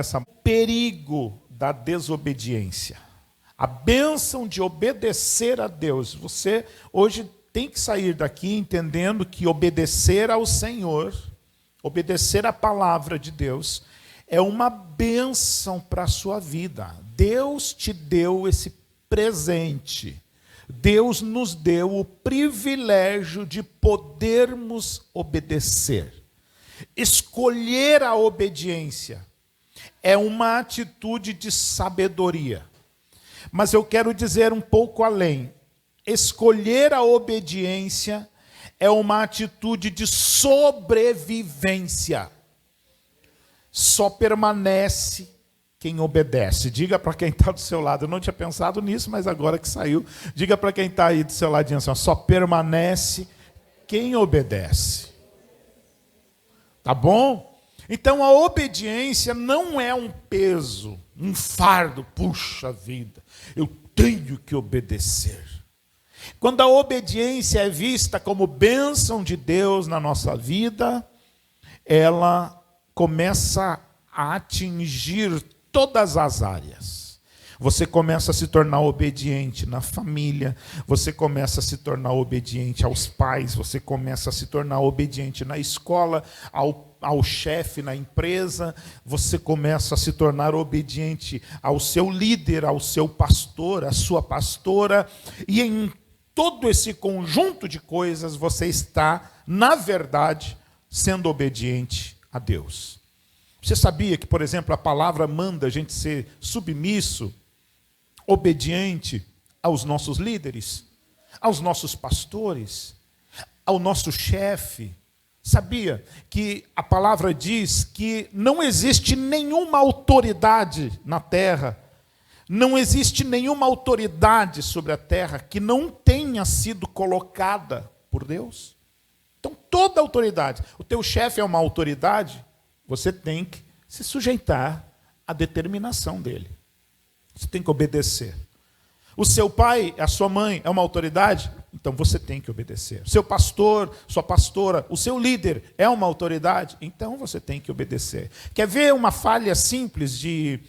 essa perigo da desobediência. A bênção de obedecer a Deus. Você hoje tem que sair daqui entendendo que obedecer ao Senhor, obedecer à palavra de Deus, é uma bênção para a sua vida. Deus te deu esse presente. Deus nos deu o privilégio de podermos obedecer. Escolher a obediência é uma atitude de sabedoria. Mas eu quero dizer um pouco além. Escolher a obediência é uma atitude de sobrevivência. Só permanece quem obedece. Diga para quem está do seu lado. Eu não tinha pensado nisso, mas agora que saiu, diga para quem está aí do seu ladinho assim, só permanece quem obedece. Tá bom? Então a obediência não é um peso, um fardo. Puxa vida, eu tenho que obedecer. Quando a obediência é vista como bênção de Deus na nossa vida, ela começa a atingir todas as áreas. Você começa a se tornar obediente na família, você começa a se tornar obediente aos pais, você começa a se tornar obediente na escola, ao chefe na empresa, você começa a se tornar obediente ao seu líder, ao seu pastor, à sua pastora, e em todo esse conjunto de coisas você está, na verdade, sendo obediente a Deus. Você sabia que, por exemplo, a palavra manda a gente ser submisso, obediente aos nossos líderes, aos nossos pastores, ao nosso chefe? Sabia que a palavra diz que não existe nenhuma autoridade na terra, não existe nenhuma autoridade sobre a terra que não tenha sido colocada por Deus? Então, toda autoridade. O teu chefe é uma autoridade, você tem que se sujeitar à determinação dele. Você tem que obedecer. O seu pai, a sua mãe é uma autoridade? Então você tem que obedecer. O seu pastor, sua pastora, o seu líder é uma autoridade? Então você tem que obedecer. Quer ver uma falha simples de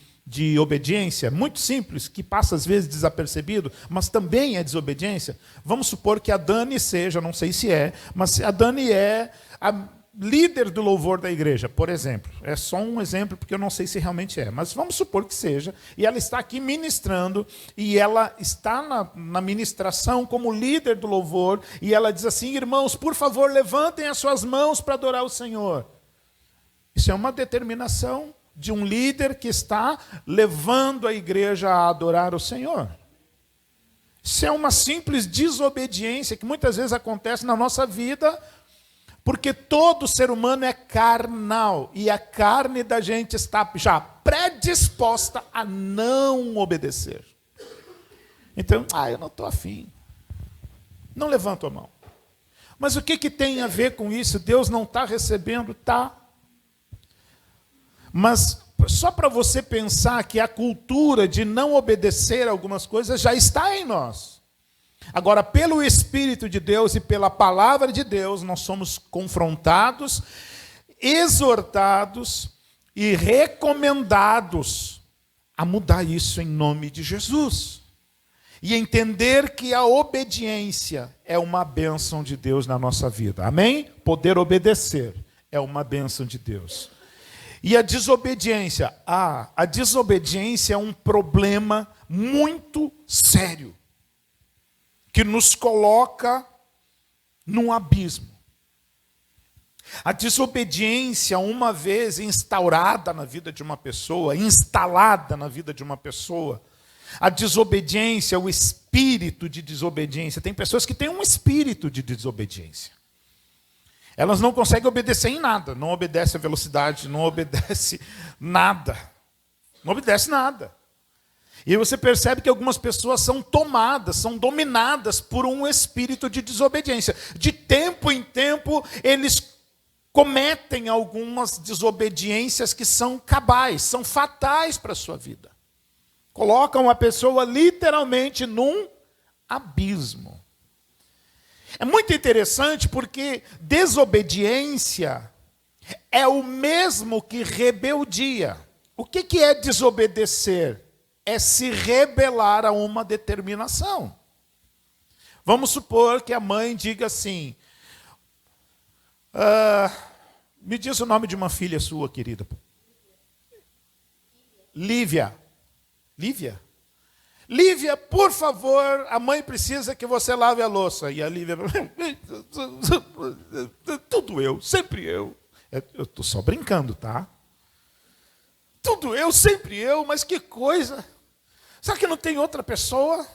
obediência? Muito simples, que passa às vezes desapercebido, mas também é desobediência. Vamos supor que a Dani seja, não sei se é, mas a Dani é a líder do louvor da igreja, por exemplo. É só um exemplo, porque eu não sei se realmente é, mas vamos supor que seja, e ela está aqui ministrando, e ela está na ministração como líder do louvor, e ela diz assim: irmãos, por favor, levantem as suas mãos para adorar o Senhor. Isso é uma determinação de um líder que está levando a igreja a adorar o Senhor. Isso é uma simples desobediência que muitas vezes acontece na nossa vida, porque todo ser humano é carnal, e a carne da gente está já predisposta a não obedecer. Então, eu não estou afim. Não levanto a mão. Mas o que tem a ver com isso? Deus não está recebendo? Tá. Mas só para você pensar que a cultura de não obedecer a algumas coisas já está em nós. Agora, pelo Espírito de Deus e pela palavra de Deus, nós somos confrontados, exortados e recomendados a mudar isso em nome de Jesus. E entender que a obediência é uma bênção de Deus na nossa vida. Amém? Poder obedecer é uma bênção de Deus. E a desobediência? A desobediência é um problema muito sério, que nos coloca num abismo. A desobediência, uma vez instaurada na vida de uma pessoa, instalada na vida de uma pessoa, a desobediência, o espírito de desobediência, tem pessoas que têm um espírito de desobediência. Elas não conseguem obedecer em nada, não obedece a velocidade, não obedece nada. Não obedece nada. E você percebe que algumas pessoas são tomadas, são dominadas por um espírito de desobediência. De tempo em tempo, eles cometem algumas desobediências que são cabais, são fatais para a sua vida. Colocam a pessoa literalmente num abismo. É muito interessante porque desobediência é o mesmo que rebeldia. O que é desobedecer? É se rebelar a uma determinação. Vamos supor que a mãe diga assim, me diz o nome de uma filha sua, querida. Lívia. Lívia? Lívia, por favor, a mãe precisa que você lave a louça. E a Lívia, tudo eu, sempre eu. Eu estou só brincando, tá? Tudo eu, sempre eu, mas que coisa. Será que não tem outra pessoa?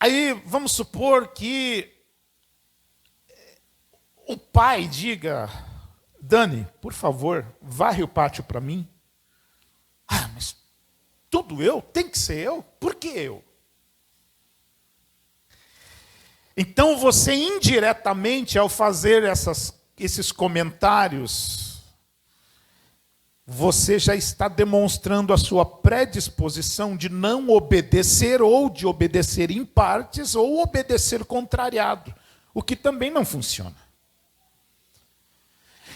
Aí, vamos supor que o pai diga, Dani, por favor, varre o pátio para mim. Ah, mas tudo eu? Tem que ser eu? Por que eu? Então você indiretamente, ao fazer esses comentários, você já está demonstrando a sua predisposição de não obedecer, ou de obedecer em partes, ou obedecer contrariado, o que também não funciona.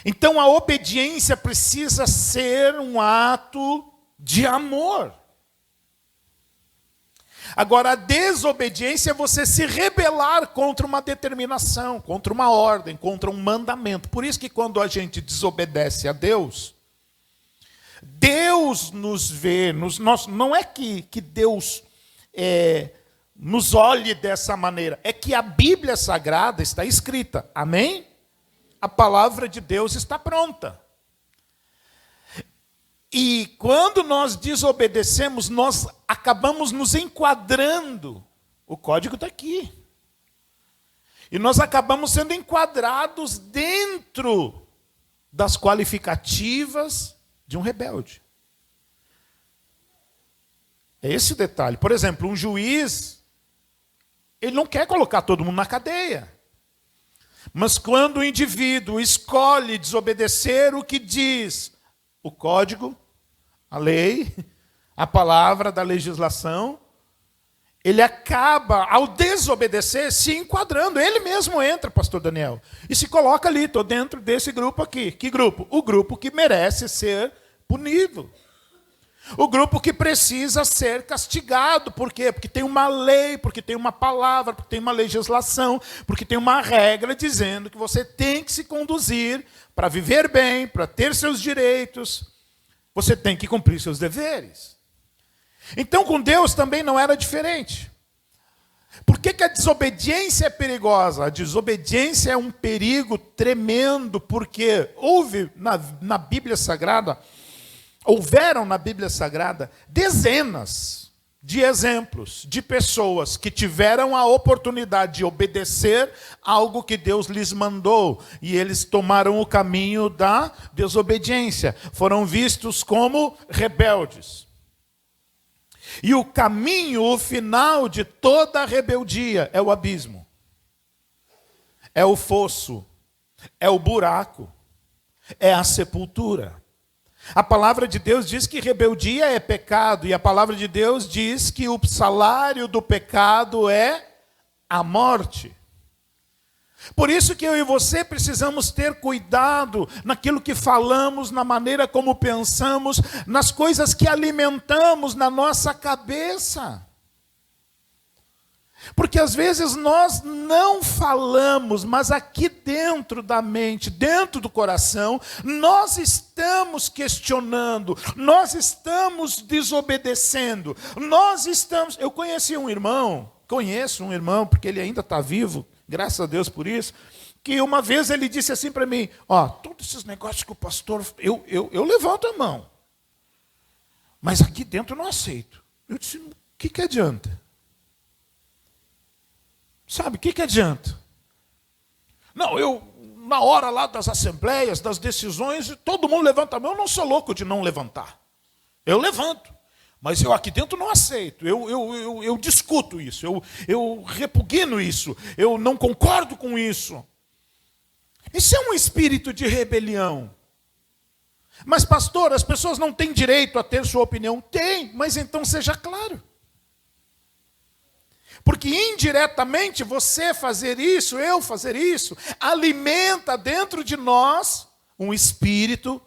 Então a obediência precisa ser um ato de amor. Agora, a desobediência é você se rebelar contra uma determinação, contra uma ordem, contra um mandamento. Por isso que quando a gente desobedece a Deus, Deus nos vê, não é que Deus nos olhe dessa maneira, é que a Bíblia Sagrada está escrita, amém? A palavra de Deus está pronta. E quando nós desobedecemos, nós acabamos nos enquadrando. O código está aqui. E nós acabamos sendo enquadrados dentro das qualificativas de um rebelde. É esse o detalhe. Por exemplo, um juiz, ele não quer colocar todo mundo na cadeia. Mas quando o indivíduo escolhe desobedecer o que diz o código, a lei, a palavra da legislação, ele acaba, ao desobedecer, se enquadrando. Ele mesmo entra, pastor Daniel, e se coloca ali, estou dentro desse grupo aqui. Que grupo? O grupo que merece ser punido. O grupo que precisa ser castigado. Por quê? Porque tem uma lei, porque tem uma palavra, porque tem uma legislação, porque tem uma regra dizendo que você tem que se conduzir para viver bem, para ter seus direitos. Você tem que cumprir seus deveres. Então, com Deus também não era diferente. Por que a desobediência é perigosa? A desobediência é um perigo tremendo, porque houveram na Bíblia Sagrada dezenas de exemplos de pessoas que tiveram a oportunidade de obedecer algo que Deus lhes mandou, e eles tomaram o caminho da desobediência, foram vistos como rebeldes. E o caminho, o final de toda rebeldia é o abismo, é o fosso, é o buraco, é a sepultura. A palavra de Deus diz que rebeldia é pecado, e a palavra de Deus diz que o salário do pecado é a morte. Por isso que eu e você precisamos ter cuidado naquilo que falamos, na maneira como pensamos, nas coisas que alimentamos na nossa cabeça. Porque às vezes nós não falamos, mas aqui dentro da mente, dentro do coração, nós estamos questionando, nós estamos desobedecendo, Eu conheço um irmão, porque ele ainda está vivo, graças a Deus por isso, que uma vez ele disse assim para mim, todos esses negócios que o pastor, eu levanto a mão, mas aqui dentro eu não aceito. Eu disse, o que adianta? Sabe, o que adianta? Não, na hora lá das assembleias, das decisões, todo mundo levanta a mão, eu não sou louco de não levantar. Eu levanto, mas eu aqui dentro não aceito, eu discuto isso, eu repugno isso, eu não concordo com isso. Isso é um espírito de rebelião. Mas pastor, as pessoas não têm direito a ter sua opinião. Tem, mas então seja claro. Porque indiretamente você fazer isso, eu fazer isso, alimenta dentro de nós um espírito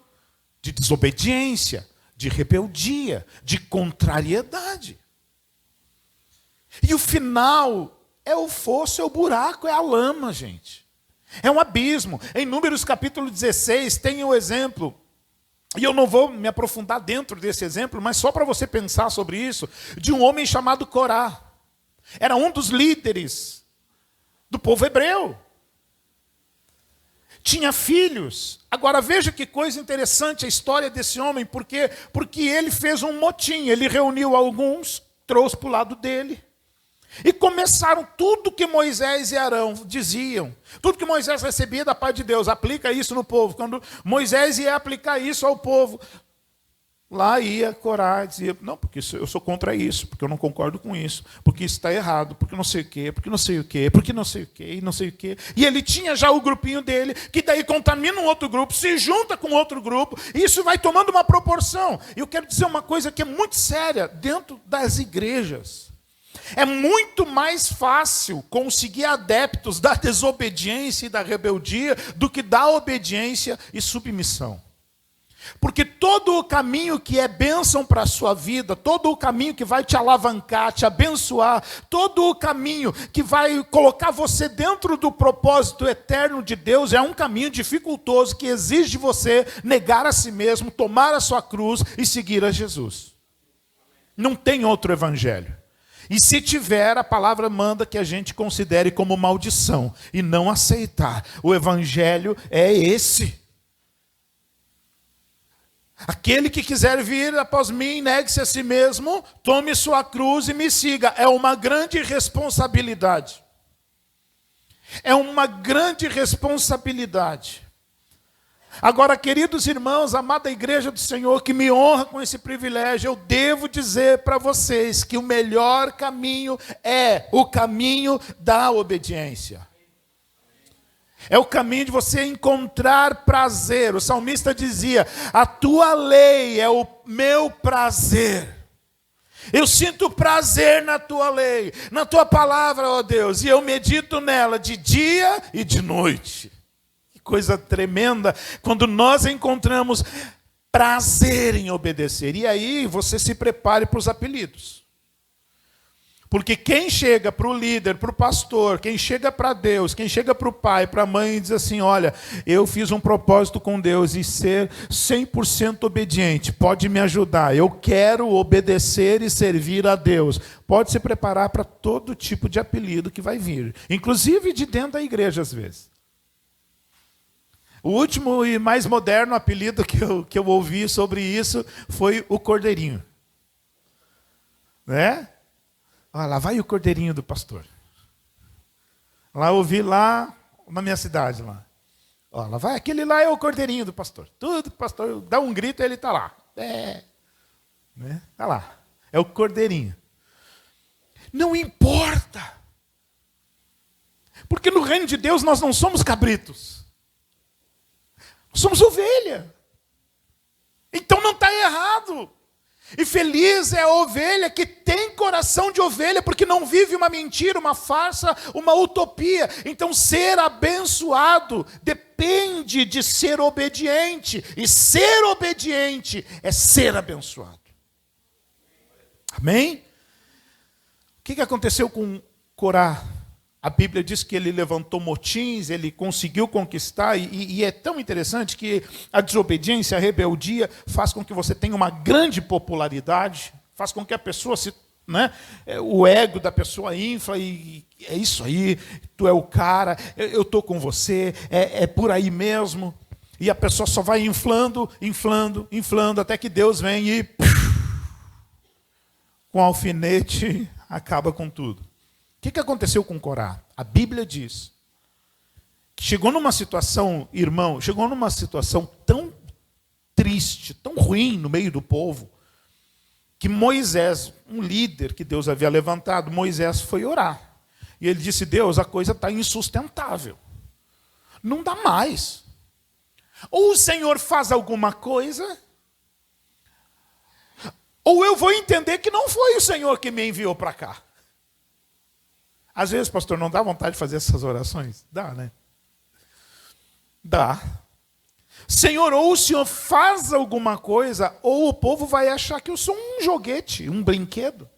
de desobediência, de rebeldia, de contrariedade. E o final é o fosso, é o buraco, é a lama, gente. É um abismo. Em Números capítulo 16 tem o exemplo, e eu não vou me aprofundar dentro desse exemplo, mas só para você pensar sobre isso, de um homem chamado Corá. Era um dos líderes do povo hebreu. Tinha filhos. Agora veja que coisa interessante a história desse homem, porque ele fez um motim, ele reuniu alguns, trouxe para o lado dele, e começaram tudo que Moisés e Arão diziam, tudo que Moisés recebia da parte de Deus, aplica isso no povo. Quando Moisés ia aplicar isso ao povo, lá ia Corá e dizia, não, porque eu sou contra isso, porque eu não concordo com isso, porque isso está errado, porque não sei o quê, porque não sei o quê, porque não sei o quê, e não sei o quê. E ele tinha já o grupinho dele, que daí contamina um outro grupo, se junta com outro grupo, e isso vai tomando uma proporção. E eu quero dizer uma coisa que é muito séria dentro das igrejas. É muito mais fácil conseguir adeptos da desobediência e da rebeldia do que da obediência e submissão. Porque todo o caminho que é bênção para a sua vida, todo o caminho que vai te alavancar, te abençoar, todo o caminho que vai colocar você dentro do propósito eterno de Deus, é um caminho dificultoso que exige de você negar a si mesmo, tomar a sua cruz e seguir a Jesus. Não tem outro evangelho. E se tiver, a palavra manda que a gente considere como maldição e não aceitar. O evangelho é esse. Aquele que quiser vir após mim, negue-se a si mesmo, tome sua cruz e me siga. É uma grande responsabilidade. É uma grande responsabilidade. Agora, queridos irmãos, amada igreja do Senhor, que me honra com esse privilégio, eu devo dizer para vocês que o melhor caminho é o caminho da obediência. É o caminho de você encontrar prazer. O salmista dizia, a tua lei é o meu prazer. Eu sinto prazer na tua lei, na tua palavra, ó Deus, e eu medito nela de dia e de noite. Que coisa tremenda quando nós encontramos prazer em obedecer. E aí você se prepare para os apelidos. Porque quem chega para o líder, para o pastor, quem chega para Deus, quem chega para o pai, para a mãe e diz assim, olha, eu fiz um propósito com Deus e ser 100% obediente, pode me ajudar, eu quero obedecer e servir a Deus. Pode se preparar para todo tipo de apelido que vai vir, inclusive de dentro da igreja às vezes. O último e mais moderno apelido que eu ouvi sobre isso foi o Cordeirinho. Né? Ah, lá vai o cordeirinho do pastor. Lá eu ouvi lá na minha cidade. Lá vai, aquele lá é o cordeirinho do pastor. Tudo que o pastor dá um grito, ele está lá. Está lá. É o cordeirinho. Não importa. Porque no reino de Deus nós não somos cabritos. Nós somos ovelha. Então não está errado. E feliz é a ovelha que tem coração de ovelha, porque não vive uma mentira, uma farsa, uma utopia. Então ser abençoado depende de ser obediente. E ser obediente é ser abençoado. Amém? O que aconteceu com Corá? A Bíblia diz que ele levantou motins, ele conseguiu conquistar, e é tão interessante que a desobediência, a rebeldia, faz com que você tenha uma grande popularidade, faz com que a pessoa o ego da pessoa infla, e é isso aí, tu é o cara, eu estou com você, é por aí mesmo, e a pessoa só vai inflando, até que Deus vem e, com alfinete, acaba com tudo. O que aconteceu com Corá? A Bíblia diz que chegou numa situação, irmão, tão triste, tão ruim no meio do povo, que Moisés, um líder que Deus havia levantado, Moisés foi orar. E ele disse, Deus, a coisa está insustentável. Não dá mais. Ou o Senhor faz alguma coisa, ou eu vou entender que não foi o Senhor que me enviou para cá. Às vezes, pastor, não dá vontade de fazer essas orações? Dá, né? Dá. Senhor, ou o Senhor faz alguma coisa, ou o povo vai achar que eu sou um joguete, um brinquedo.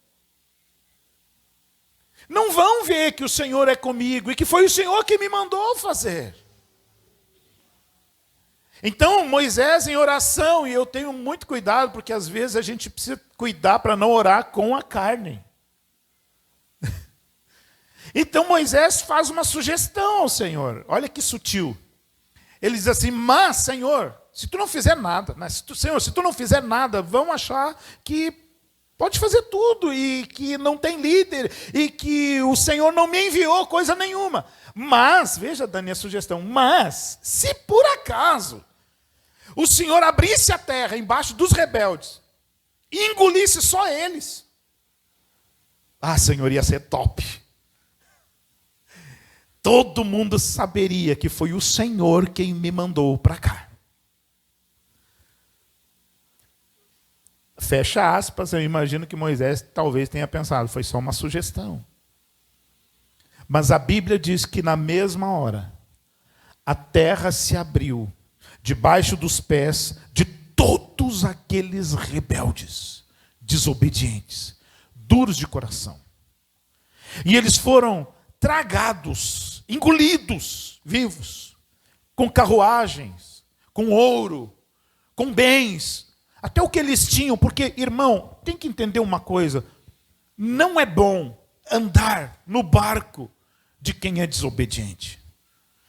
Não vão ver que o Senhor é comigo e que foi o Senhor que me mandou fazer. Então, Moisés em oração, e eu tenho muito cuidado, porque às vezes a gente precisa cuidar para não orar com a carne. Então Moisés faz uma sugestão ao Senhor, olha que sutil. Ele diz assim, mas Senhor, se tu não fizer nada, né? Senhor, se tu não fizer nada, vão achar que pode fazer tudo, e que não tem líder, e que o Senhor não me enviou coisa nenhuma. Mas, veja Dani a sugestão, mas, se por acaso o Senhor abrisse a terra embaixo dos rebeldes, e engolisse só eles, Senhor, ia ser top. Todo mundo saberia que foi o Senhor quem me mandou para cá. Fecha aspas, eu imagino que Moisés talvez tenha pensado, foi só uma sugestão. Mas a Bíblia diz que na mesma hora, a terra se abriu debaixo dos pés de todos aqueles rebeldes, desobedientes, duros de coração. E eles foram tragados, engolidos, vivos, com carruagens, com ouro, com bens, até o que eles tinham, porque, irmão, tem que entender uma coisa, não é bom andar no barco de quem é desobediente.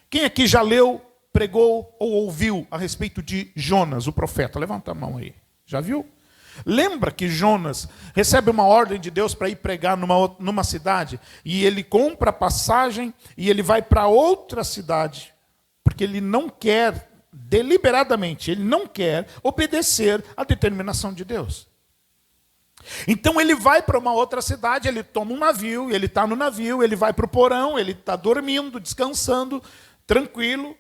Quem aqui já leu, pregou ou ouviu a respeito de Jonas, o profeta? Levanta a mão aí. Já viu? Lembra que Jonas recebe uma ordem de Deus para ir pregar numa cidade, e ele compra a passagem e ele vai para outra cidade, porque ele não quer, deliberadamente, ele não quer obedecer à determinação de Deus. Então ele vai para uma outra cidade, ele toma um navio, ele está no navio, ele vai para o porão, ele está dormindo, descansando, tranquilo.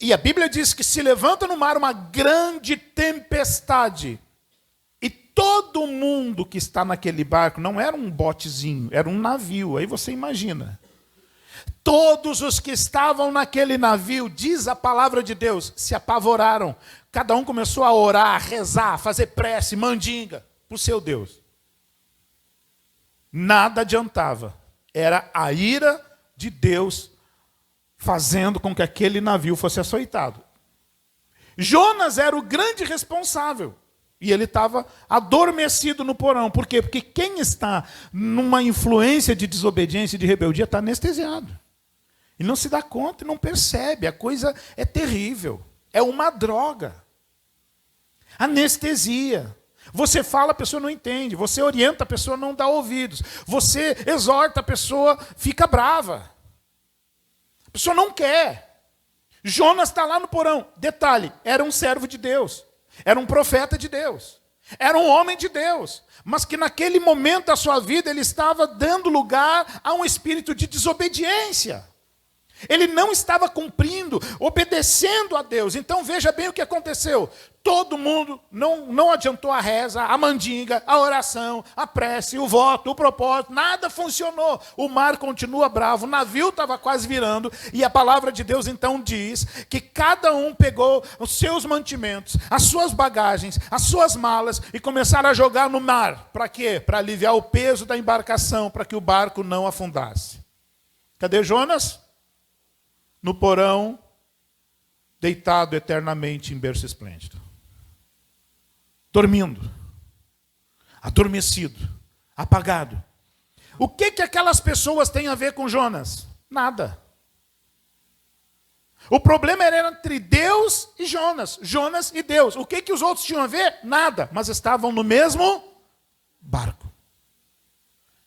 E a Bíblia diz que se levanta no mar uma grande tempestade. E todo mundo que está naquele barco, não era um botezinho, era um navio. Aí você imagina. Todos os que estavam naquele navio, diz a palavra de Deus, se apavoraram. Cada um começou a orar, a rezar, a fazer prece, mandinga para o seu Deus. Nada adiantava. Era a ira de Deus fazendo com que aquele navio fosse açoitado. Jonas era o grande responsável. E ele estava adormecido no porão. Por quê? Porque quem está numa influência de desobediência e de rebeldia está anestesiado. E não se dá conta e não percebe. A coisa é terrível. É uma droga. Anestesia. Você fala, a pessoa não entende. Você orienta, a pessoa não dá ouvidos. Você exorta, a pessoa fica brava. A pessoa não quer. Jonas está lá no porão. Detalhe, era um servo de Deus. Era um profeta de Deus. Era um homem de Deus. Mas que naquele momento da sua vida ele estava dando lugar a um espírito de desobediência. Ele não estava cumprindo, obedecendo a Deus. Então veja bem o que aconteceu. Todo mundo não adiantou a reza, a mandinga, a oração, a prece, o voto, o propósito. Nada funcionou. O mar continua bravo, o navio estava quase virando. E a palavra de Deus então diz que cada um pegou os seus mantimentos, as suas bagagens, as suas malas e começaram a jogar no mar. Para quê? Para aliviar o peso da embarcação, para que o barco não afundasse. Cadê Jonas? No porão, deitado eternamente em berço esplêndido. Dormindo. Adormecido. Apagado. O que aquelas pessoas têm a ver com Jonas? Nada. O problema era entre Deus e Jonas. Jonas e Deus. O que os outros tinham a ver? Nada. Mas estavam no mesmo barco.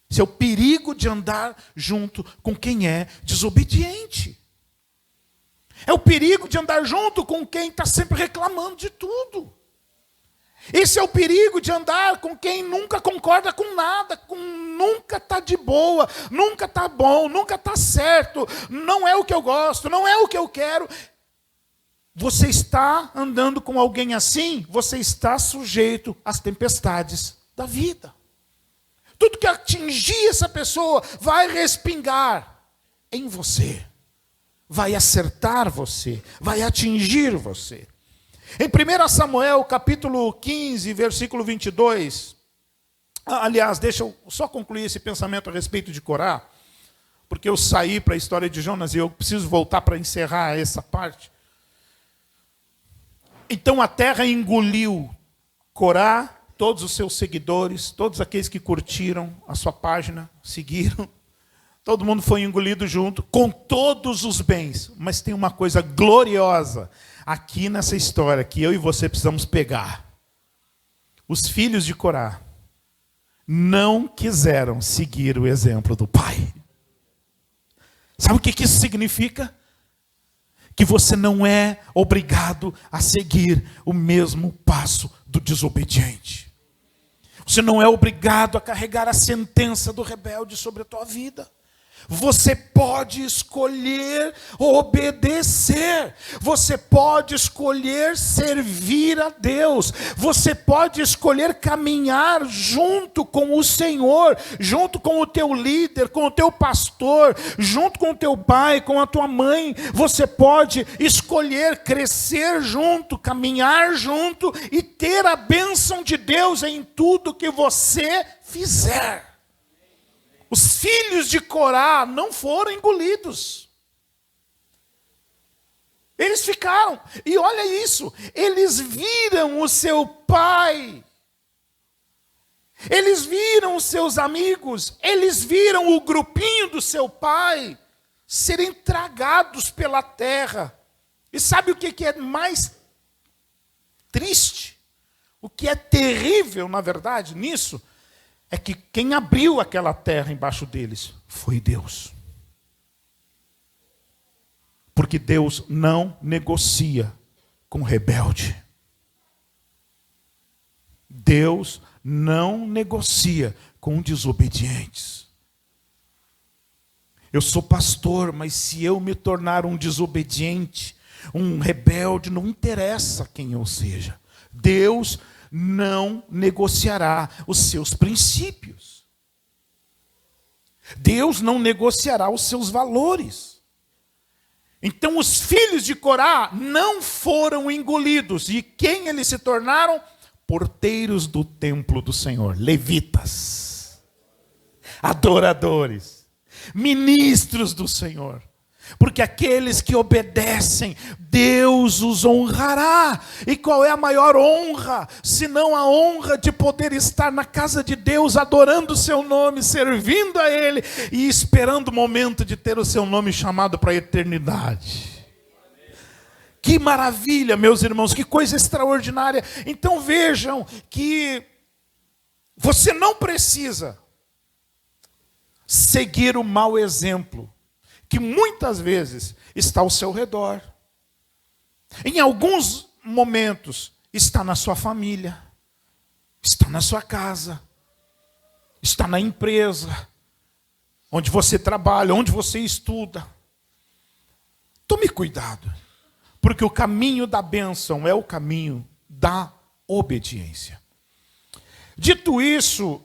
Esse é o perigo de andar junto com quem é desobediente. É o perigo de andar junto com quem está sempre reclamando de tudo. Esse é o perigo de andar com quem nunca concorda com nada, nunca está de boa, nunca está bom, nunca está certo, não é o que eu gosto, não é o que eu quero. Você está andando com alguém assim, você está sujeito às tempestades da vida. Tudo que atingir essa pessoa vai respingar em você. vai acertar você, vai atingir você. Em 1 Samuel, capítulo 15, versículo 22, aliás, deixa eu só concluir esse pensamento a respeito de Corá, porque eu saí para a história de Jonas e eu preciso voltar para encerrar essa parte. Então a terra engoliu Corá, todos os seus seguidores, todos aqueles que curtiram a sua página, seguiram. Todo mundo foi engolido junto, com todos os bens. Mas tem uma coisa gloriosa aqui nessa história, que eu e você precisamos pegar. Os filhos de Corá não quiseram seguir o exemplo do pai. Sabe o que isso significa? Que você não é obrigado a seguir o mesmo passo do desobediente. Você não é obrigado a carregar a sentença do rebelde sobre a tua vida. Você pode escolher obedecer. Você pode escolher servir a Deus. Você pode escolher caminhar junto com o Senhor, junto com o teu líder, com o teu pastor, junto com o teu pai, com a tua mãe. Você pode escolher crescer junto, caminhar junto e ter a bênção de Deus em tudo que você fizer. Os filhos de Corá não foram engolidos. Eles ficaram. E olha isso, eles viram o seu pai. Eles viram os seus amigos. Eles viram o grupinho do seu pai serem tragados pela terra. E sabe o que é mais triste? O que é terrível, na verdade, nisso? É que quem abriu aquela terra embaixo deles foi Deus. Porque Deus não negocia com rebelde. Deus não negocia com desobedientes. Eu sou pastor, mas se eu me tornar um desobediente, um rebelde, não interessa quem eu seja. Deus não negociará os seus princípios. Deus não negociará os seus valores. Então os filhos de Corá não foram engolidos. E quem eles se tornaram? Porteiros do templo do Senhor, levitas, adoradores, ministros do Senhor. Porque aqueles que obedecem, Deus os honrará. E qual é a maior honra, senão a honra de poder estar na casa de Deus, adorando o seu nome, servindo a Ele e esperando o momento de ter o seu nome chamado para a eternidade. Que maravilha, meus irmãos, que coisa extraordinária. Então vejam que você não precisa seguir o mau exemplo que muitas vezes está ao seu redor. Em alguns momentos está na sua família, está na sua casa, está na empresa, onde você trabalha, onde você estuda. Tome cuidado, porque o caminho da bênção é o caminho da obediência. Dito isso,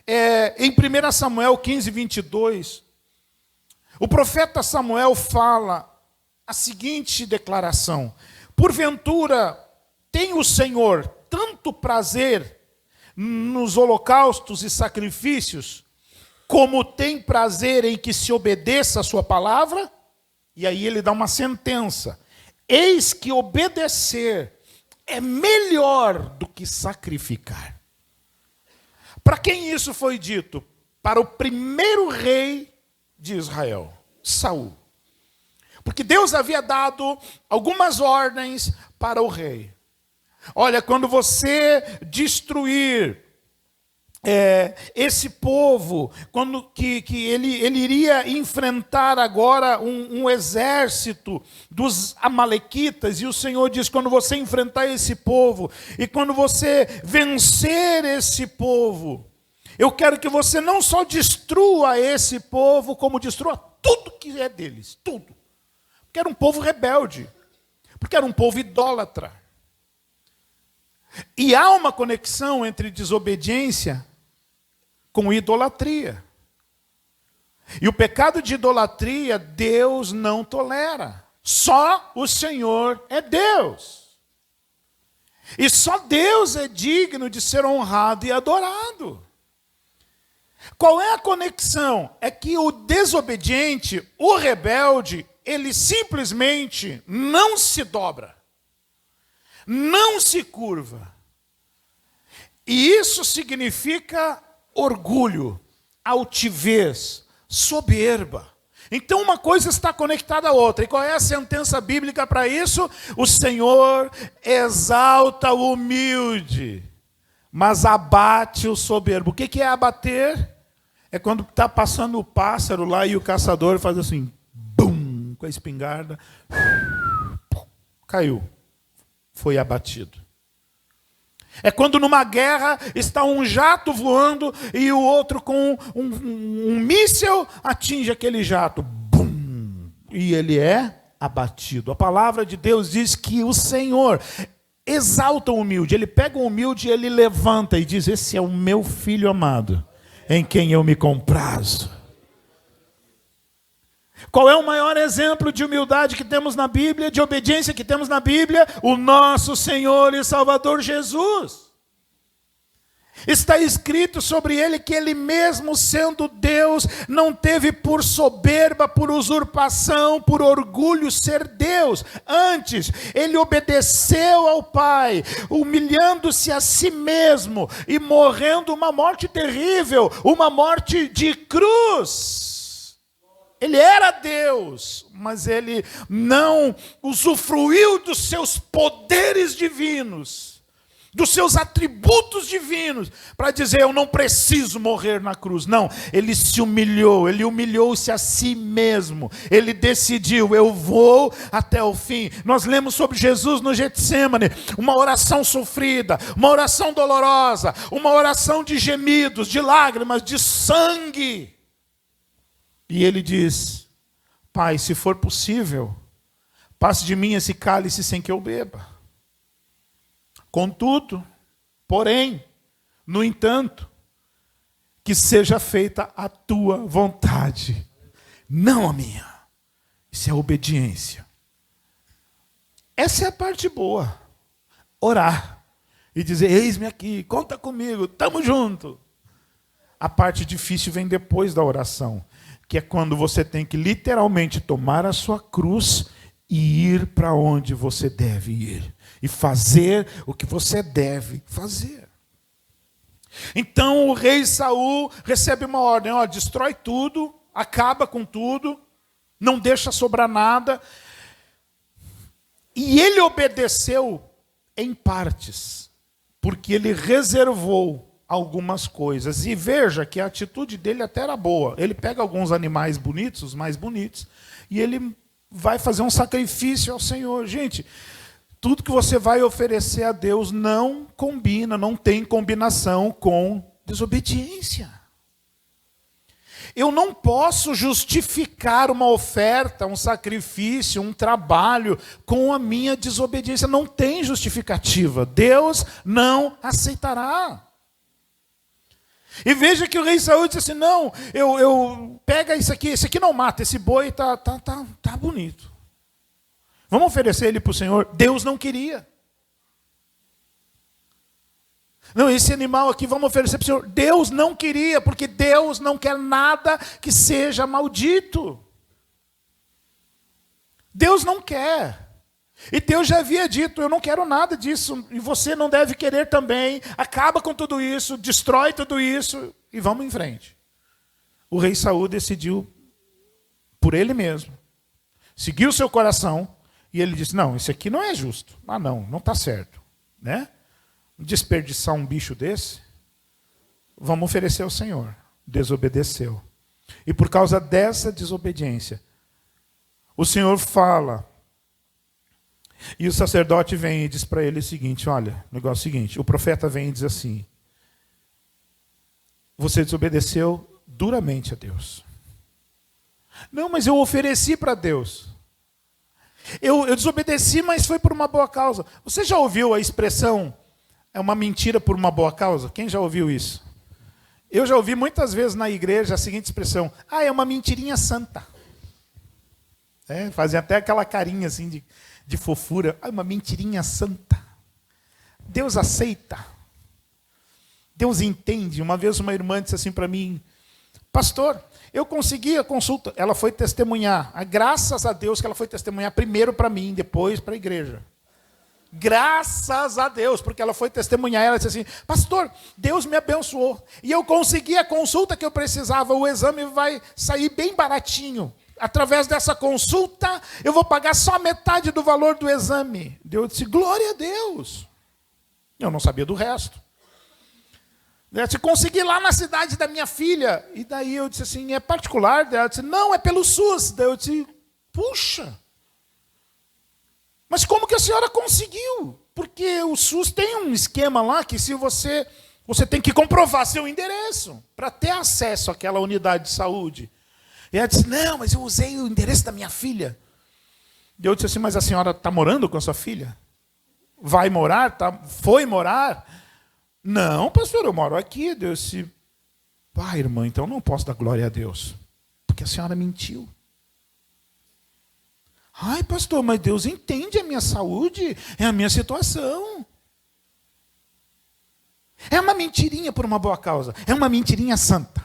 em 1 Samuel 15, 22, o profeta Samuel fala a seguinte declaração: porventura tem o Senhor tanto prazer nos holocaustos e sacrifícios, como tem prazer em que se obedeça a sua palavra? E aí ele dá uma sentença: eis que obedecer é melhor do que sacrificar. Para quem isso foi dito? Para o primeiro rei de Israel, Saul. Porque Deus havia dado algumas ordens para o rei. Olha, quando você destruir esse povo, quando que ele iria enfrentar agora um exército dos amalequitas, e o Senhor diz: quando você enfrentar esse povo, e quando você vencer esse povo, eu quero que você não só destrua esse povo, como destrua tudo que é deles, tudo. Porque era um povo rebelde, porque era um povo idólatra. E há uma conexão entre desobediência com idolatria. E o pecado de idolatria, Deus não tolera. Só o Senhor é Deus. E só Deus é digno de ser honrado e adorado. Qual é a conexão? É que o desobediente, o rebelde, ele simplesmente não se dobra, não se curva. E isso significa orgulho, altivez, soberba. Então uma coisa está conectada à outra. E qual é a sentença bíblica para isso? O Senhor exalta o humilde, mas abate o soberbo. O que é abater? É quando está passando o pássaro lá e o caçador faz assim, bum, com a espingarda, caiu, foi abatido. É quando numa guerra está um jato voando e o outro com um míssil atinge aquele jato, bum, e ele é abatido. A palavra de Deus diz que o Senhor exalta o humilde. Ele pega o humilde e ele levanta e diz: esse é o meu filho amado, em quem eu me comprazo. Qual é o maior exemplo de humildade que temos na Bíblia, de obediência que temos na Bíblia? O nosso Senhor e Salvador Jesus. Está escrito sobre ele que ele mesmo sendo Deus, não teve por soberba, por usurpação, por orgulho ser Deus. Antes, ele obedeceu ao Pai, humilhando-se a si mesmo e morrendo uma morte terrível, uma morte de cruz. Ele era Deus, mas ele não usufruiu dos seus poderes divinos, dos seus atributos divinos, para dizer: eu não preciso morrer na cruz. Não, ele se humilhou, ele humilhou-se a si mesmo. Ele decidiu: eu vou até o fim. Nós lemos sobre Jesus no Getsêmani, uma oração sofrida, uma oração dolorosa, uma oração de gemidos, de lágrimas, de sangue. E ele diz: Pai, se for possível, passe de mim esse cálice sem que eu beba. Contudo, porém, no entanto, que seja feita a tua vontade, não a minha. Isso é obediência. Essa é a parte boa. Orar e dizer: eis-me aqui, conta comigo, estamos juntos. A parte difícil vem depois da oração, que é quando você tem que literalmente tomar a sua cruz e ir para onde você deve ir. E fazer o que você deve fazer. Então o rei Saul recebe uma ordem: ó, destrói tudo, acaba com tudo, não deixa sobrar nada. E ele obedeceu em partes, porque ele reservou algumas coisas. E veja que a atitude dele até era boa. Ele pega alguns animais bonitos, os mais bonitos, e ele vai fazer um sacrifício ao Senhor. Gente, tudo que você vai oferecer a Deus não combina, não tem combinação com desobediência. Eu não posso justificar uma oferta, um sacrifício, um trabalho com a minha desobediência. Não tem justificativa. Deus não aceitará. E veja que o rei Saul disse assim: não, eu pega isso aqui, esse aqui não mata, esse boi tá bonito. Vamos oferecer ele para o Senhor. Deus não queria. Não, esse animal aqui vamos oferecer para o Senhor. Deus não queria, porque Deus não quer nada que seja maldito. Deus não quer. E Deus já havia dito: eu não quero nada disso, e você não deve querer também. Acaba com tudo isso, destrói tudo isso, e vamos em frente. O rei Saul decidiu por ele mesmo, seguiu o seu coração, e ele disse: não, isso aqui não é justo. Ah, não está certo, né? Desperdiçar um bicho desse, vamos oferecer ao Senhor. Desobedeceu. E por causa dessa desobediência, o Senhor fala, e o sacerdote vem e diz para ele o seguinte: olha, o negócio é o seguinte, o profeta vem e diz assim: você desobedeceu duramente a Deus. Não, mas eu ofereci para Deus. Eu desobedeci, mas foi por uma boa causa. Você já ouviu a expressão: é uma mentira por uma boa causa? Quem já ouviu isso? Eu já ouvi muitas vezes na igreja a seguinte expressão: é uma mentirinha santa. Fazem até aquela carinha assim de fofura. Uma mentirinha santa. Deus aceita. Deus entende. Uma vez uma irmã disse assim para mim: pastor, eu consegui a consulta. Ela foi testemunhar. Graças a Deus que ela foi testemunhar primeiro para mim, depois para a igreja. Graças a Deus, porque ela foi testemunhar. Ela disse assim: pastor, Deus me abençoou. E eu consegui a consulta que eu precisava. O exame vai sair bem baratinho. Através dessa consulta, eu vou pagar só metade do valor do exame. Eu disse: glória a Deus. Eu não sabia do resto. Eu disse: consegui lá na cidade da minha filha. E daí eu disse assim: é particular? Ela disse: não, é pelo SUS. Daí eu disse: puxa. Mas como que a senhora conseguiu? Porque o SUS tem um esquema lá que se você tem que comprovar seu endereço para ter acesso àquela unidade de saúde. E ela disse: não, mas eu usei o endereço da minha filha. E eu disse assim: mas a senhora está morando com a sua filha? Vai morar? Foi morar? Não, pastor, eu moro aqui. Deus disse: irmã, então não posso dar glória a Deus, porque a senhora mentiu. Pastor, mas Deus entende a minha saúde, é a minha situação. É uma mentirinha por uma boa causa, é uma mentirinha santa.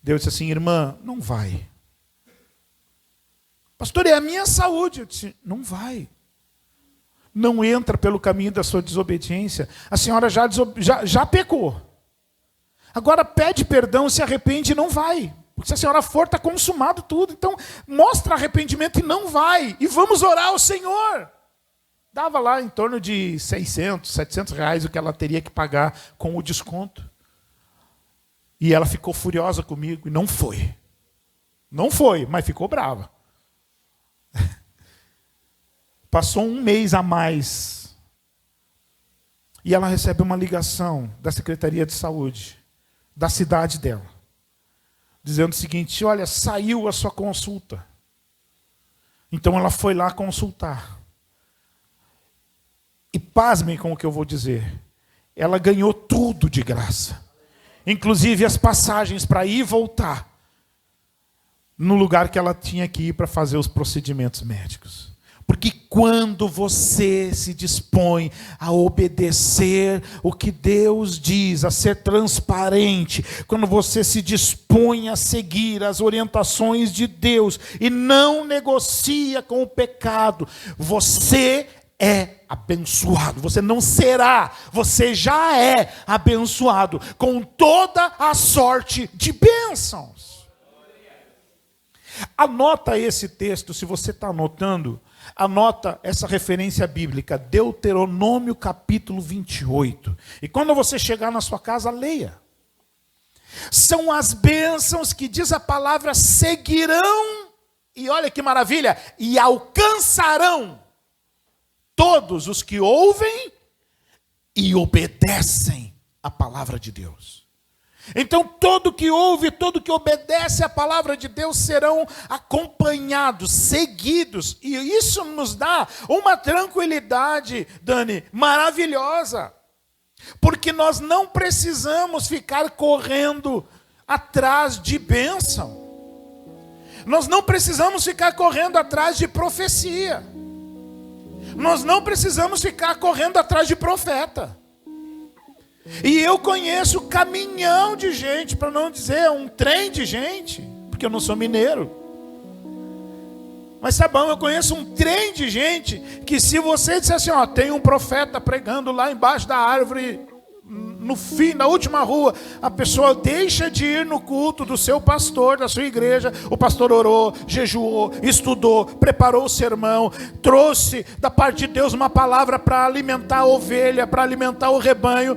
Deus disse assim: irmã, não vai. Pastor, é a minha saúde. Eu disse: não vai. Não entra pelo caminho da sua desobediência. A senhora já pecou. Agora pede perdão, se arrepende e não vai. Porque se a senhora for, está consumado tudo. Então, mostra arrependimento e não vai. E vamos orar ao Senhor. Dava lá em torno de 600, 700 reais o que ela teria que pagar com o desconto. E ela ficou furiosa comigo e não foi. Não foi, mas ficou brava. Passou um mês a mais. E ela recebe uma ligação da Secretaria de Saúde, da cidade dela, dizendo o seguinte: olha, saiu a sua consulta. Então ela foi lá consultar. E pasmem com o que eu vou dizer. Ela ganhou tudo de graça. Inclusive as passagens para ir e voltar no lugar que ela tinha que ir para fazer os procedimentos médicos. Porque quando você se dispõe a obedecer o que Deus diz, a ser transparente, quando você se dispõe a seguir as orientações de Deus e não negocia com o pecado, você é abençoado. Você não será, você já é abençoado com toda a sorte de bênçãos. Anota esse texto, se você está anotando. Anota essa referência bíblica, Deuteronômio capítulo 28. E quando você chegar na sua casa, leia. São as bênçãos que diz a palavra seguirão, e olha que maravilha, e alcançarão todos os que ouvem e obedecem a palavra de Deus. Então, todo que ouve, todo que obedece à palavra de Deus serão acompanhados, seguidos. E isso nos dá uma tranquilidade, Dani, maravilhosa. Porque nós não precisamos ficar correndo atrás de bênção. Nós não precisamos ficar correndo atrás de profecia. Nós não precisamos ficar correndo atrás de profeta. E eu conheço caminhão de gente, para não dizer um trem de gente, porque eu não sou mineiro. Mas tá bom, eu conheço um trem de gente que se você disser assim, tem um profeta pregando lá embaixo da árvore, no fim, na última rua, a pessoa deixa de ir no culto do seu pastor, da sua igreja. O pastor orou, jejuou, estudou, preparou o sermão, trouxe da parte de Deus uma palavra para alimentar a ovelha, para alimentar o rebanho.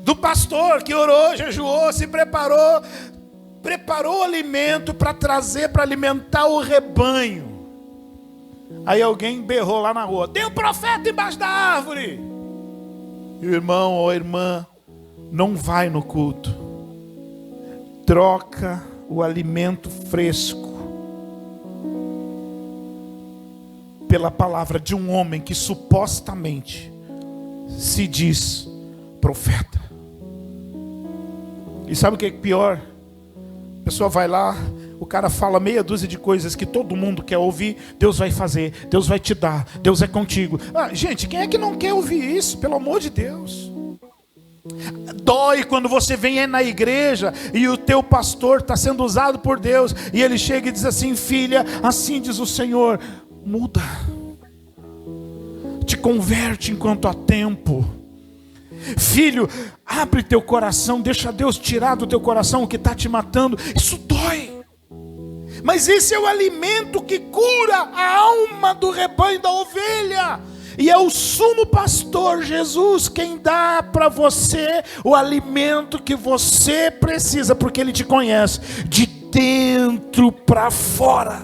Do pastor que orou, jejuou, se preparou o alimento para trazer, para alimentar o rebanho. Aí alguém berrou lá na rua: tem um profeta embaixo da árvore. E o irmão ou a irmã não vai no culto. Troca o alimento fresco pela palavra de um homem que supostamente se diz profeta. E sabe o que é pior? A pessoa vai lá, o cara fala meia dúzia de coisas que todo mundo quer ouvir. Deus vai fazer, Deus vai te dar, Deus é contigo. Gente, quem é que não quer ouvir isso? Pelo amor de Deus. Dói quando você vem aí na igreja e o teu pastor está sendo usado por Deus, e ele chega e diz assim: filha, assim diz o Senhor, muda, te converte enquanto há tempo. Filho, abre teu coração, deixa Deus tirar do teu coração o que está te matando. Isso dói, mas esse é o alimento que cura a alma do rebanho, da ovelha. E é o sumo pastor Jesus quem dá para você o alimento que você precisa, porque Ele te conhece de dentro para fora.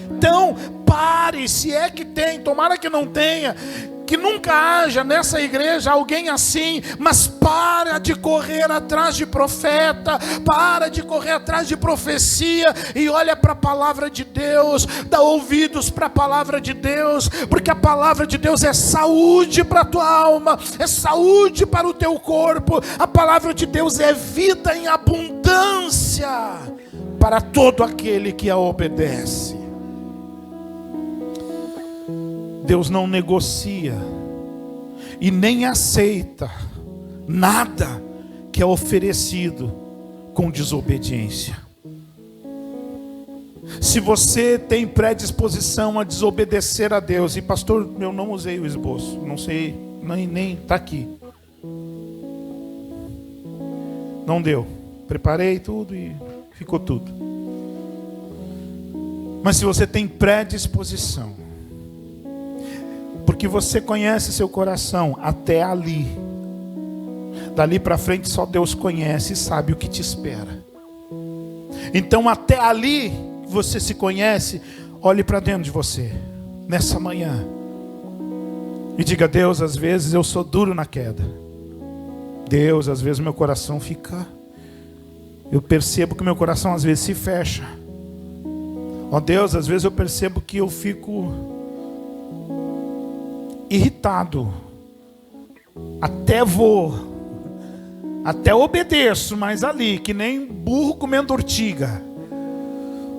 Então pare, se é que tem, tomara que não tenha, que nunca haja nessa igreja alguém assim, mas para de correr atrás de profeta, para de correr atrás de profecia, e olha para a palavra de Deus, dá ouvidos para a palavra de Deus, porque a palavra de Deus é saúde para a tua alma, é saúde para o teu corpo. A palavra de Deus é vida em abundância para todo aquele que a obedece. Deus não negocia e nem aceita nada que é oferecido com desobediência. Se você tem predisposição a desobedecer a Deus, e pastor, eu não usei o esboço, não sei, nem está aqui. Não deu, preparei tudo e ficou tudo. Mas se você tem predisposição, porque você conhece seu coração até ali, dali para frente só Deus conhece e sabe o que te espera. Então até ali você se conhece. Olhe para dentro de você nessa manhã e diga: Deus, às vezes eu sou duro na queda. Deus, às vezes meu coração fica, eu percebo que meu coração às vezes se fecha. Ó Deus, às vezes eu percebo que eu fico irritado, até vou, até obedeço, mas ali, que nem burro comendo ortiga,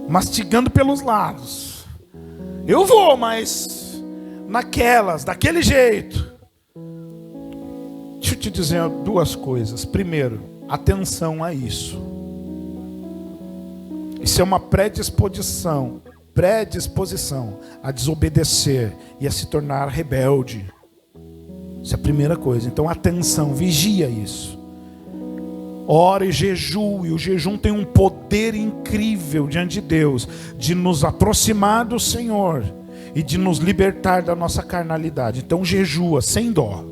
mastigando pelos lados. Eu vou, mas daquele jeito. Deixa eu te dizer duas coisas. Primeiro, atenção a isso. Isso é uma predisposição a desobedecer e a se tornar rebelde. Isso é a primeira coisa. Então atenção, vigia isso. Ora e jejue. O jejum tem um poder incrível diante de Deus, de nos aproximar do Senhor e de nos libertar da nossa carnalidade. Então jejua sem dó.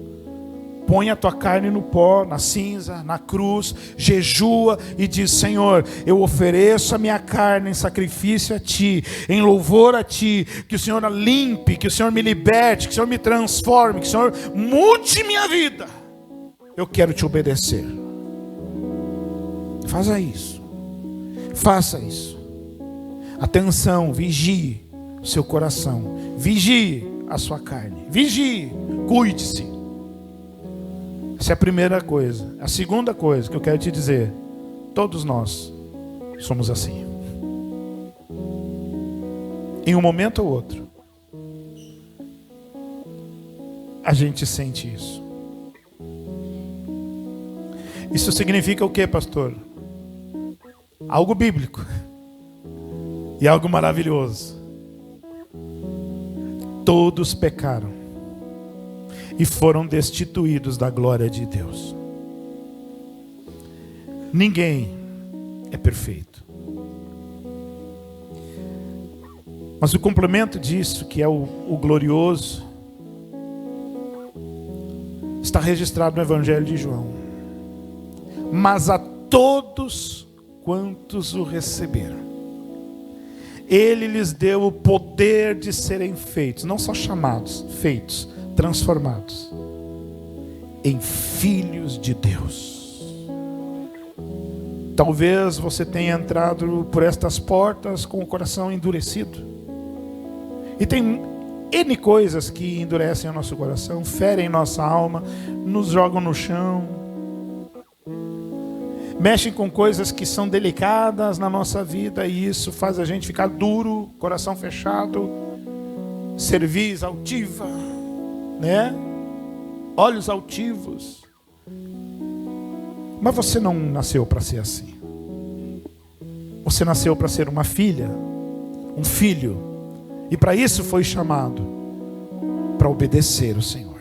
Põe a tua carne no pó, na cinza, na cruz, jejua e diz: Senhor, eu ofereço a minha carne em sacrifício a Ti, em louvor a Ti, que o Senhor a limpe, que o Senhor me liberte, que o Senhor me transforme, que o Senhor mude minha vida. Eu quero Te obedecer. Faça isso. Faça isso. Atenção, vigie o seu coração, vigie a sua carne, vigie, cuide-se. Essa é a primeira coisa. A segunda coisa que eu quero te dizer: todos nós somos assim. Em um momento ou outro, a gente sente isso. Isso significa o que, pastor? Algo bíblico e algo maravilhoso. Todos pecaram e foram destituídos da glória de Deus. Ninguém é perfeito. Mas o complemento disso, que é o glorioso, está registrado no Evangelho de João. Mas a todos quantos o receberam, Ele lhes deu o poder de serem feitos, não só chamados, feitos, transformados em filhos de Deus. Talvez você tenha entrado por estas portas com o coração endurecido. E tem N coisas que endurecem o nosso coração, ferem nossa alma, nos jogam no chão. mexem com coisas que são delicadas na nossa vida, e isso faz a gente ficar duro, coração fechado, cerviz altiva, né? Olhos altivos. Mas você não nasceu para ser assim. Você nasceu para ser uma filha, um filho, e para isso foi chamado, para obedecer o Senhor.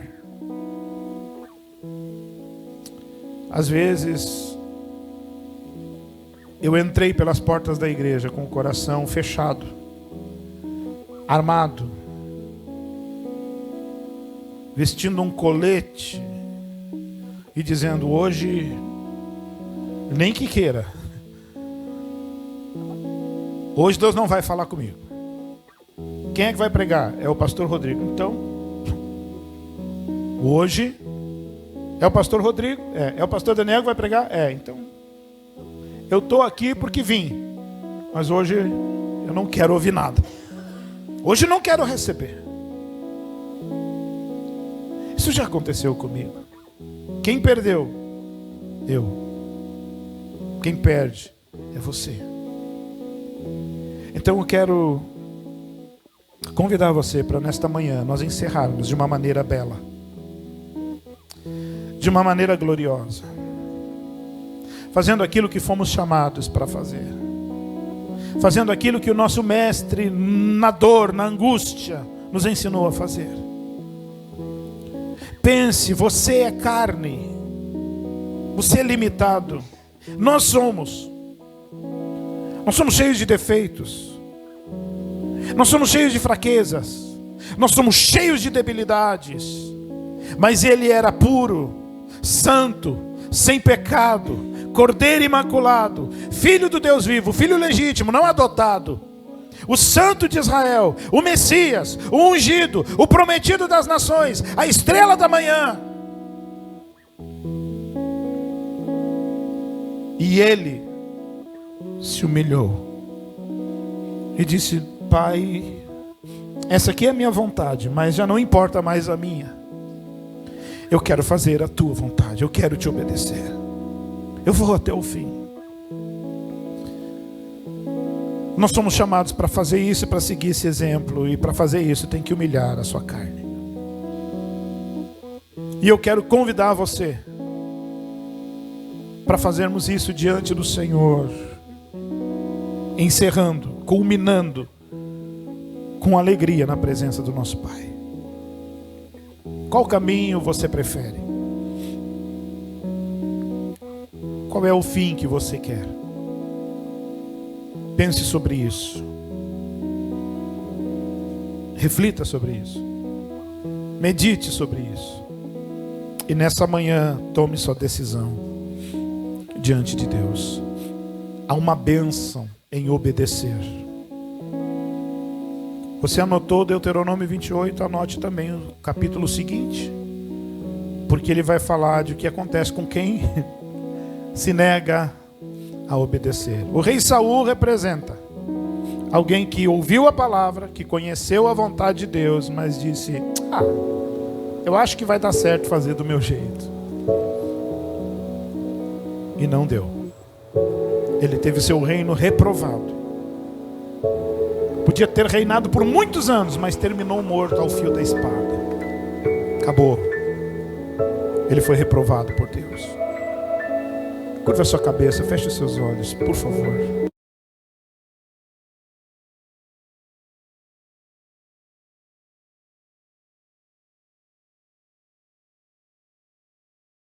Às vezes eu entrei pelas portas da igreja com o coração fechado, armado, vestindo um colete e dizendo: hoje, nem que queira, hoje Deus não vai falar comigo. Quem é que vai pregar? É o pastor Rodrigo. Então, hoje é o pastor Rodrigo? É o pastor Daniel que vai pregar? Então, eu estou aqui porque vim, mas hoje eu não quero ouvir nada. Hoje eu não quero receber. Isso já aconteceu comigo. Quem perdeu? Eu. Quem perde é você. Então eu quero convidar você para nesta manhã nós encerrarmos de uma maneira bela, de uma maneira gloriosa, fazendo aquilo que fomos chamados para fazer, fazendo aquilo que o nosso mestre na dor, na angústia, nos ensinou a fazer. Pense, você é carne, você é limitado, nós somos cheios de defeitos, nós somos cheios de fraquezas, nós somos cheios de debilidades, mas Ele era puro, santo, sem pecado, Cordeiro imaculado, Filho do Deus vivo, Filho legítimo, não adotado, o Santo de Israel, o Messias, o ungido, o prometido das nações, a estrela da manhã. E Ele se humilhou e disse: Pai, essa aqui é a minha vontade, mas já não importa mais a minha. Eu quero fazer a tua vontade, eu quero te obedecer. Eu vou até o fim. Nós somos chamados para fazer isso, para seguir esse exemplo, e para fazer isso tem que humilhar a sua carne. E eu quero convidar você para fazermos isso diante do Senhor, encerrando, culminando com alegria na presença do nosso Pai. Qual caminho você prefere? Qual é o fim que você quer? Pense sobre isso. Reflita sobre isso. Medite sobre isso. E nessa manhã, tome sua decisão diante de Deus. Há uma bênção em obedecer. Você anotou Deuteronômio 28, anote também o capítulo seguinte, porque ele vai falar de o que acontece com quem se nega a obedecer. O rei Saul representa alguém que ouviu a palavra, que conheceu a vontade de Deus, mas disse: eu acho que vai dar certo fazer do meu jeito. E não deu. Ele teve seu reino reprovado. Podia ter reinado por muitos anos, mas terminou morto ao fio da espada. Acabou. Ele foi reprovado por Deus. Curva a sua cabeça, feche os seus olhos, por favor.